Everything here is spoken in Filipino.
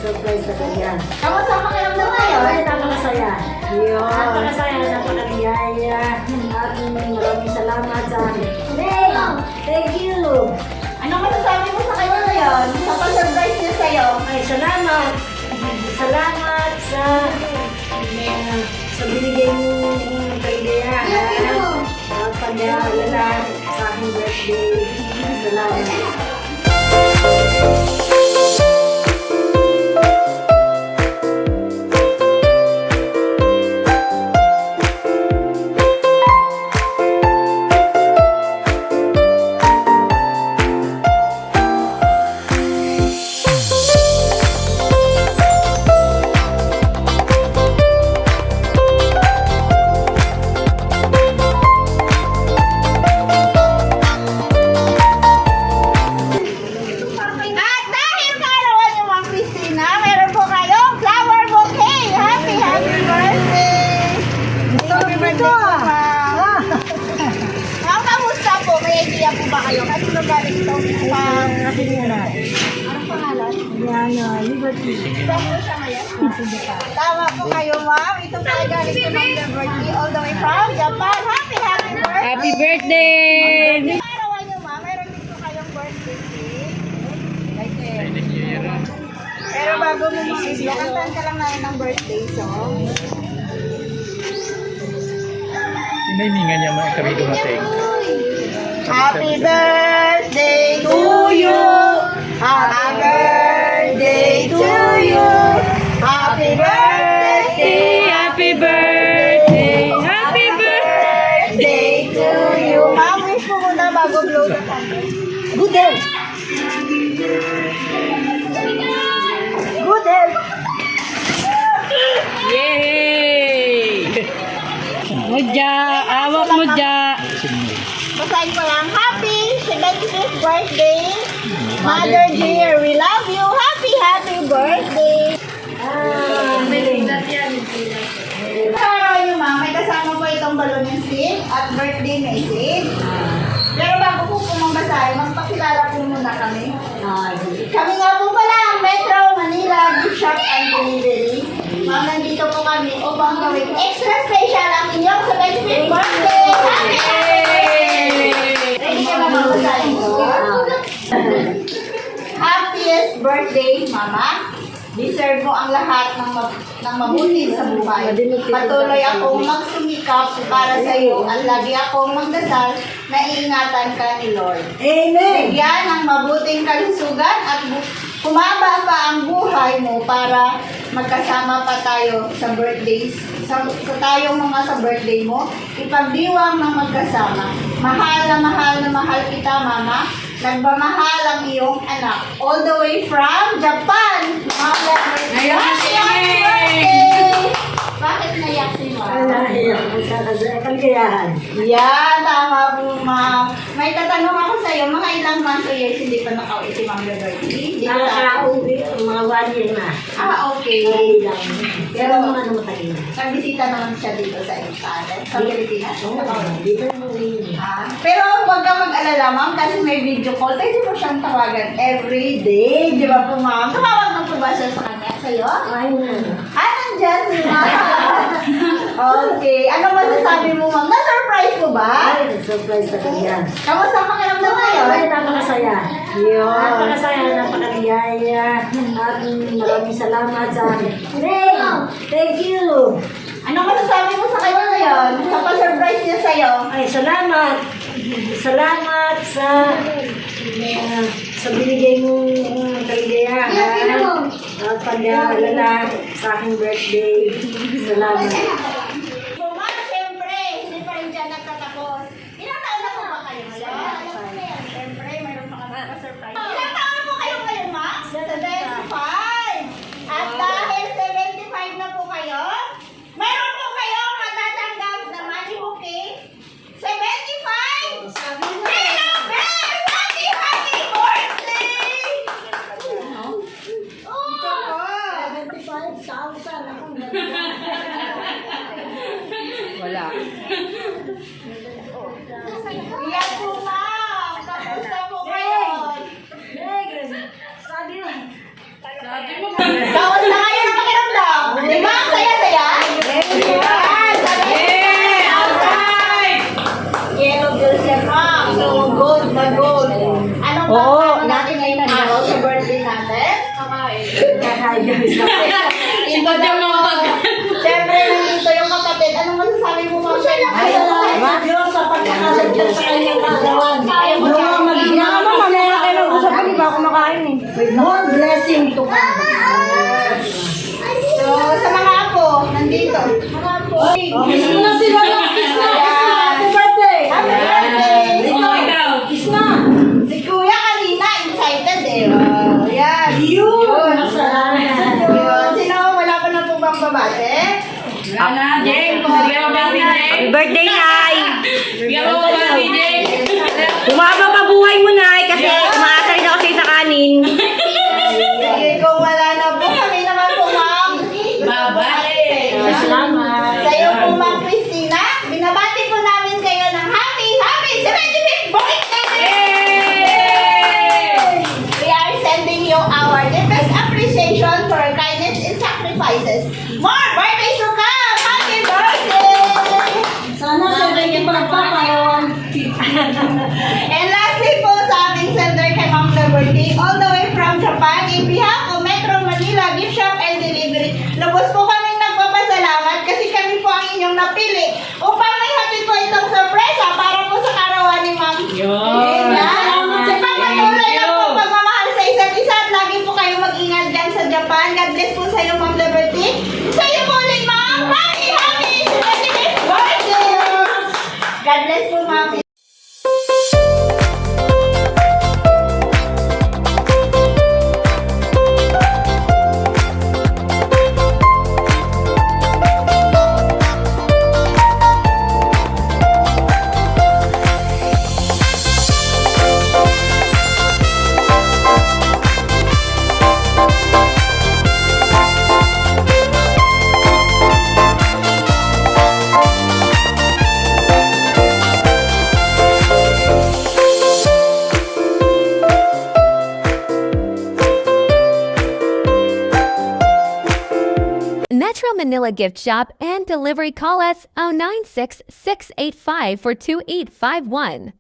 surprise sa kanya. Kamusta ang pakiramdam ngayon? Ay, napakasaya. Yun. Napakasaya, napakaligaya. At maraming salamat sa akin. Thank you. Ano masasabi mo sa kanya ngayon? Sa pa-surprise niya sa'yo? Ay, salamat. Salamat sa binigay mong kaligayahan. At pag-aalala sa aking birthday. Salamat. At dahil kaarawan niyo, Ma'am Christina, meron po kayong flower bouquet. Happy birthday! Happy birthday po, Ma'am. Ma'am, kamusta po? May idea po ba kayo? Kasi nagaling ito pang... Anong pangalan? Liberty. Saan po siya ngayon? Tama po kayo, Ma'am. Ito po ay galing kay Ma'am Liberty all the way from Japan. Happy birthday! Happy birthday! Kaarawan niyo, Ma'am, meron din po kayong birthday cake. Pero bago mo mag-ibig, kantahan ka lang namin ng birthday song. Hinahiningan niya mga kami dumating. Happy birthday to you! Happy birthday to you! Happy birthday! Happy birthday! Happy Birthday to you! Ma'am, wish mo muna bago blow the candle. Good health! Good health! Yay! Mudya! Awak mudya! Basahin ko lang, happy 75th birthday, Mother dear, we love you. Happy birthday. Araw niyo, Ma'am, may kasama po itong balloon yung seed at birthday message. Pero bago po basahin, magpakilala po muna kami. Kami nga po pala ang Metro Manila Gift Shop and Delivery. Ma'am, nandito po kami upang gawin extra special ang inyong 75th birthday. Happy birthday! Ready ka ba magbasahin ko? Happiest birthday, Mama. Deserve mo ang lahat ng mabuti sa buhay. Patuloy akong magsumikap para sa iyo at lagi akong magdasal na iingatan ka ni Lord. Amen. Bigyan ng mabuting kalusugan at kumaba pa ang buhay mo para magkasama pa tayo sa birthdays. Sa tayong mga sa birthday mo, ipagdiwang ng magkasama. Mahal na mahal kita, Mama. Nagmamahal ang iyong anak. All the way from Japan. Happy birthday! Bakit naiyak si Mama? Sa kaligayahan. Yan, tama po, Ma'am. May tatanong ako sa iyo, mga ilang months o years hindi pa nakauwi si Ma'am Liberty? Hindi pa Nakakauwi, mga 1 year na. okay. Ay lang. Pero mga namatay na. Nagbisita naman siya dito sa Italia, sa Pilipinas. Dito na uwi. Pero huwag ka mag-alala, Ma'am, kasi may video call. Pwede mo siyang tawagan every day. Di ba po, Ma'am? Tumawag na po ba siya sa kanya? Sa'yo? Ay na. Nandiyan si Ma'am. Okay. Ano masasabi mo, Ma'am? Na-surprise mo ba? Ay, surprise sa kanya. Kamusta ang pakiramdam ngayon? Ay, napakasaya. Yun. Napakasaya, napakaligaya. At maraming salamat sa akin. Thank you. Ano masasabi mo sa kanya ngayon? Sa pa-surprise niya sa'yo? Ay, salamat. Salamat sa binigay mong kaligayahan. At pag-aalala sa aking birthday. Salamat. Ma'am, siyempre, hindi pa rin dyan nagtatapos. Ilang taon na po ba kayo ngayon? Siyempre, mayroon pa kami pa-surprise. Ilang taon na po kayo ngayon, Ma'am? 75. At dahil 75 na po kayo, meron po kayong matatanggap na money bouquet. 75! Happy birthday! Wala. Yan po, Ma'am. Kamusta po kayo? Sabi mo. Sabi mo dyan sa kanyang kaarawan. Mamaya na kayo mag-usap, hindi ba kumakain eh. With more blessing to come. So, sa mga apo, nandito. Kiss mo na sila. Kiss na. Happy birthday. Happy birthday! Kiss na. Si Kuya kanina, excited eh. Oh, yan. Yun. Salamat. Yun. Sino, wala pa na po bang babate? Happy birthday, Nay! Umaba pa buhay mo, Nay, kasi umaasa rin ako sa isa kanin. Sige, kung wala na po, kami naman po, ma'am. Salamat. Sa iyo po, ma'am Christina, binabati po namin kayo ng happy 75th birthday! We are sending you our deepest appreciation for your kindness and sacrifices. More birthdays to come! Happy birthday! Sana sa rin pa nagpaparawan. And lastly po sa aming sender kay Ma'am Liberty, all the way from Japan, in behalf of Metro Manila Gift Shop and Delivery, lubos po kaming nagpapasalamat kasi kami po ang inyong napili upang may hatid po itong sorpresa para po sa karawan ni Ma'am. Sa pagpatuloy lang po pagmamahal sa isa't isa at lagi po kayo mag-ingat dyan sa Japan. God bless po sa iyo, Ma'am Liberty. Sa iyo po ulit, Ma'am. Happy 75th birthday! God bless po, Ma'am. Metro Manila Gift Shop and Delivery, call us 096 685 42851.